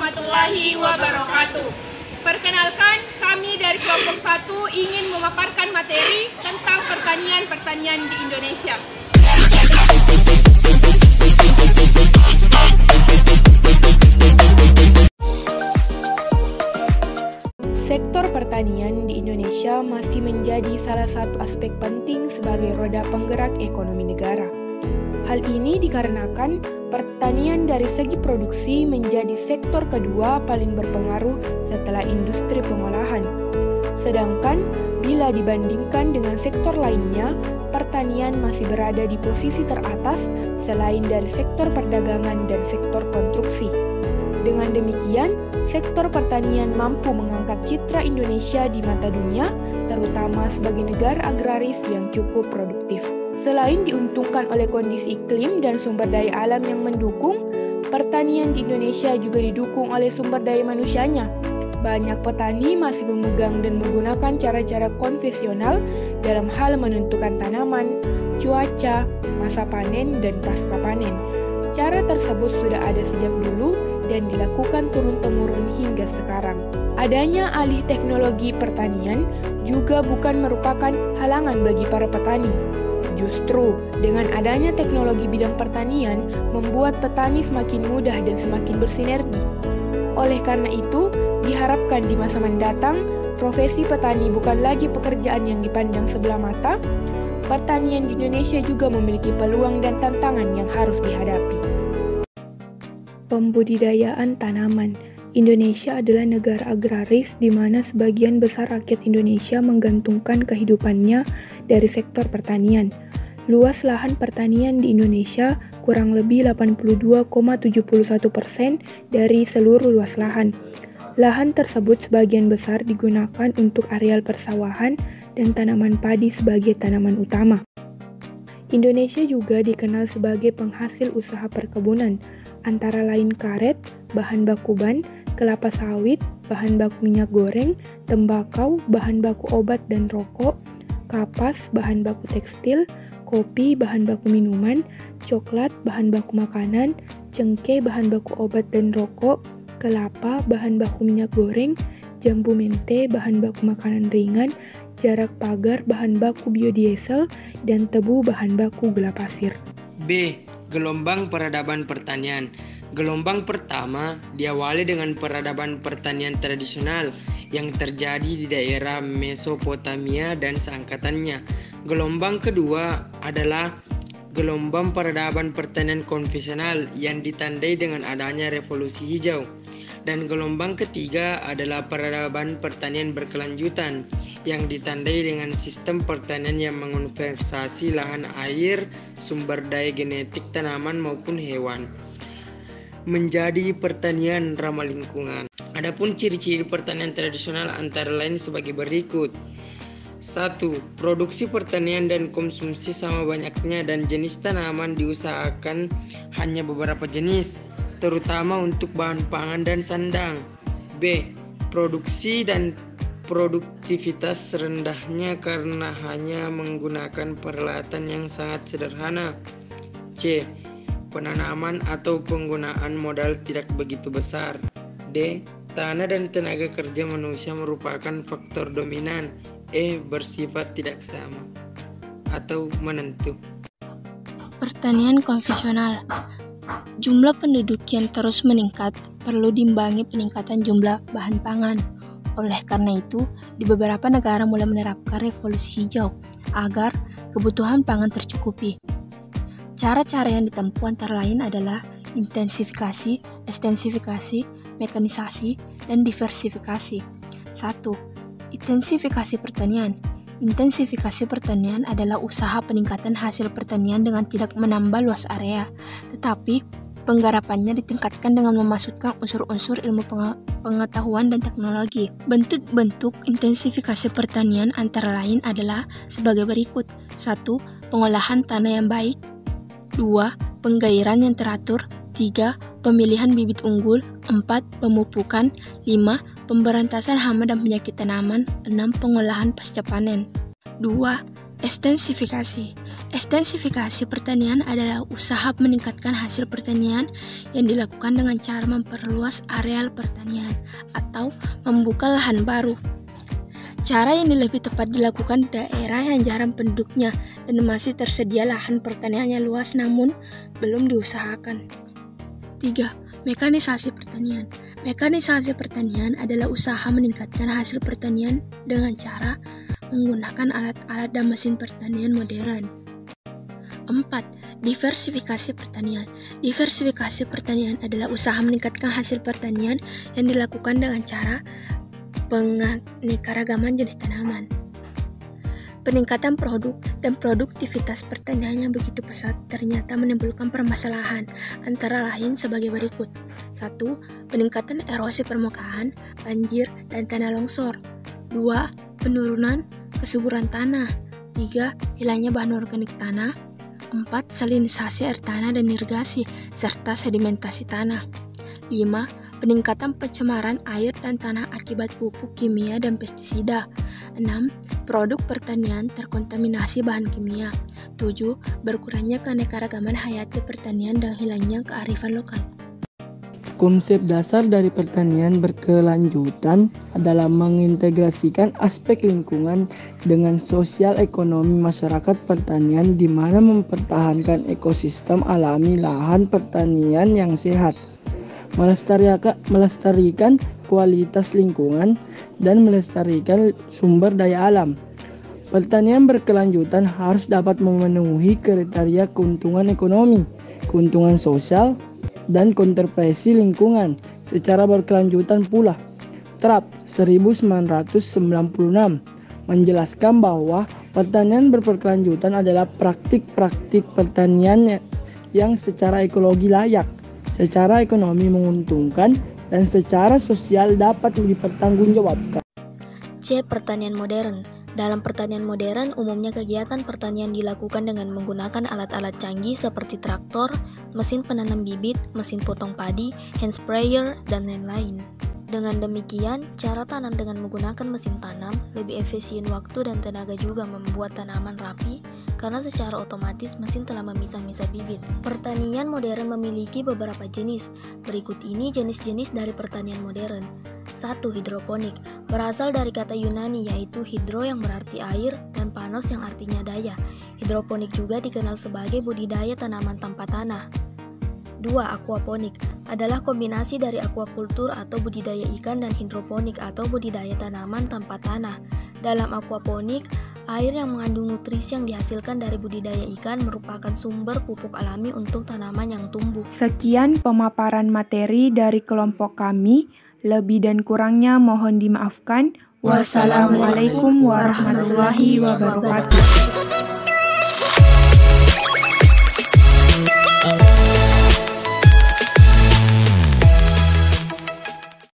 warahmatullahi wabarakatuh. Perkenalkan, kami dari kelompok 1 ingin memaparkan materi tentang pertanian di Indonesia. Sektor pertanian di Indonesia masih menjadi salah satu aspek penting sebagai roda penggerak ekonomi negara. Hal ini dikarenakan pertanian dari segi produksi menjadi sektor kedua paling berpengaruh setelah industri pengolahan. Sedangkan bila dibandingkan dengan sektor lainnya, pertanian masih berada di posisi teratas selain dari sektor perdagangan dan sektor konstruksi. Dengan demikian, sektor pertanian mampu mengangkat citra Indonesia di mata dunia, terutama sebagai negara agraris yang cukup produktif. Selain diuntungkan oleh kondisi iklim dan sumber daya alam yang mendukung, pertanian di Indonesia juga didukung oleh sumber daya manusianya. Banyak petani masih memegang dan menggunakan cara-cara konvensional dalam hal menentukan tanaman, cuaca, masa panen, dan pasca panen. Cara tersebut sudah ada sejak dulu dan dilakukan turun-temurun hingga sekarang. Adanya alih teknologi pertanian juga bukan merupakan halangan bagi para petani. Justru, dengan adanya teknologi bidang pertanian membuat petani semakin mudah dan semakin bersinergi. Oleh karena itu, diharapkan di masa mendatang, profesi petani bukan lagi pekerjaan yang dipandang sebelah mata. Pertanian di Indonesia juga memiliki peluang dan tantangan yang harus dihadapi. Pembudidayaan tanaman. Indonesia adalah negara agraris di mana sebagian besar rakyat Indonesia menggantungkan kehidupannya dari sektor pertanian. Luas lahan pertanian di Indonesia kurang lebih 82,71% dari seluruh luas lahan. Lahan tersebut sebagian besar digunakan untuk areal persawahan dan tanaman padi sebagai tanaman utama. Indonesia juga dikenal sebagai penghasil usaha perkebunan, antara lain karet, bahan baku ban, kelapa sawit, bahan baku minyak goreng, tembakau, bahan baku obat dan rokok, kapas, bahan baku tekstil, kopi, bahan baku minuman, coklat, bahan baku makanan, cengkeh, bahan baku obat dan rokok, kelapa, bahan baku minyak goreng, jambu mente, bahan baku makanan ringan, jarak pagar, bahan baku biodiesel, dan tebu, bahan baku gula pasir. B. Gelombang peradaban pertanian. Gelombang pertama diawali dengan peradaban pertanian tradisional yang terjadi di daerah Mesopotamia dan seangkatannya. Gelombang kedua adalah gelombang peradaban pertanian konvensional yang ditandai dengan adanya revolusi hijau. Dan gelombang ketiga adalah peradaban pertanian berkelanjutan yang ditandai dengan sistem pertanian yang mengonservasi lahan air, sumber daya genetik tanaman maupun hewan, menjadi pertanian ramah lingkungan. Adapun ciri-ciri pertanian tradisional antara lain sebagai berikut. 1. Produksi pertanian dan konsumsi sama banyaknya dan jenis tanaman diusahakan hanya beberapa jenis, terutama untuk bahan pangan dan sandang. B. Produksi dan produktivitas rendahnya karena hanya menggunakan peralatan yang sangat sederhana. C. Penanaman atau penggunaan modal tidak begitu besar. D. Tanah dan tenaga kerja manusia merupakan faktor dominan. E. Bersifat tidak sama atau menentu. Pertanian konvensional. Jumlah penduduk yang terus meningkat perlu diimbangi peningkatan jumlah bahan pangan. Oleh karena itu, di beberapa negara mulai menerapkan revolusi hijau agar kebutuhan pangan tercukupi. Cara-cara yang ditempuh antara lain adalah intensifikasi, ekstensifikasi, mekanisasi, dan diversifikasi. 1. Intensifikasi pertanian. Intensifikasi pertanian adalah usaha peningkatan hasil pertanian dengan tidak menambah luas area, tetapi penggarapannya ditingkatkan dengan memasukkan unsur-unsur ilmu pengetahuan dan teknologi. Bentuk-bentuk intensifikasi pertanian antara lain adalah sebagai berikut. 1. Pengolahan tanah yang baik. 2. Penggairan yang teratur. 3. Pemilihan bibit unggul. 4. Pemupukan. 5. Pemberantasan hama dan penyakit tanaman. 6. Pengolahan pasca panen. 2. Ekstensifikasi. Ekstensifikasi pertanian adalah usaha meningkatkan hasil pertanian yang dilakukan dengan cara memperluas areal pertanian atau membuka lahan baru. Cara ini lebih tepat dilakukan di daerah yang jarang penduduknya dan masih tersedia lahan pertanian yang luas namun belum diusahakan. 3. Mekanisasi pertanian. Mekanisasi pertanian adalah usaha meningkatkan hasil pertanian dengan cara menggunakan alat-alat dan mesin pertanian modern. 4. Diversifikasi pertanian. Diversifikasi pertanian adalah usaha meningkatkan hasil pertanian yang dilakukan dengan cara penganekaragaman jenis tanaman. Peningkatan produk dan produktivitas pertanian yang begitu pesat ternyata menimbulkan permasalahan antara lain sebagai berikut. 1. Peningkatan erosi permukaan, banjir, dan tanah longsor. 2. Penurunan kesuburan tanah. 3. Hilangnya bahan organik tanah. 4. Salinisasi air tanah dan irigasi, serta sedimentasi tanah. 5. Peningkatan pencemaran air dan tanah akibat pupuk kimia dan pestisida. 6. Produk pertanian terkontaminasi bahan kimia. 7. Berkurangnya keanekaragaman hayati pertanian dan hilangnya kearifan lokal. Konsep dasar dari pertanian berkelanjutan adalah mengintegrasikan aspek lingkungan dengan sosial ekonomi masyarakat pertanian di mana mempertahankan ekosistem alami lahan pertanian yang sehat, melestarikan kualitas lingkungan, dan melestarikan sumber daya alam. Pertanian berkelanjutan harus dapat memenuhi kriteria keuntungan ekonomi, keuntungan sosial, dan konservasi lingkungan secara berkelanjutan pula. TRAP 1996 menjelaskan bahwa pertanian berkelanjutan adalah praktik-praktik pertanian yang secara ekologi layak, secara ekonomi menguntungkan, dan secara sosial dapat dipertanggungjawabkan. C. Pertanian modern. Dalam pertanian modern, umumnya kegiatan pertanian dilakukan dengan menggunakan alat-alat canggih seperti traktor, mesin penanam bibit, mesin potong padi, hand sprayer, dan lain-lain. Dengan demikian, cara tanam dengan menggunakan mesin tanam lebih efisien waktu dan tenaga juga membuat tanaman rapi karena secara otomatis mesin telah memisah-misah bibit. Pertanian modern memiliki beberapa jenis. Berikut ini jenis-jenis dari pertanian modern. 1. Hidroponik. Berasal dari kata Yunani yaitu hidro yang berarti air dan panos yang artinya daya. Hidroponik juga dikenal sebagai budidaya tanaman tanpa tanah. 2. Aquaponik adalah kombinasi dari aquakultur atau budidaya ikan dan hidroponik atau budidaya tanaman tanpa tanah. Dalam aquaponik, air yang mengandung nutrisi yang dihasilkan dari budidaya ikan merupakan sumber pupuk alami untuk tanaman yang tumbuh. Sekian pemaparan materi dari kelompok kami. Lebih dan kurangnya mohon dimaafkan. Wassalamualaikum warahmatullahi wabarakatuh.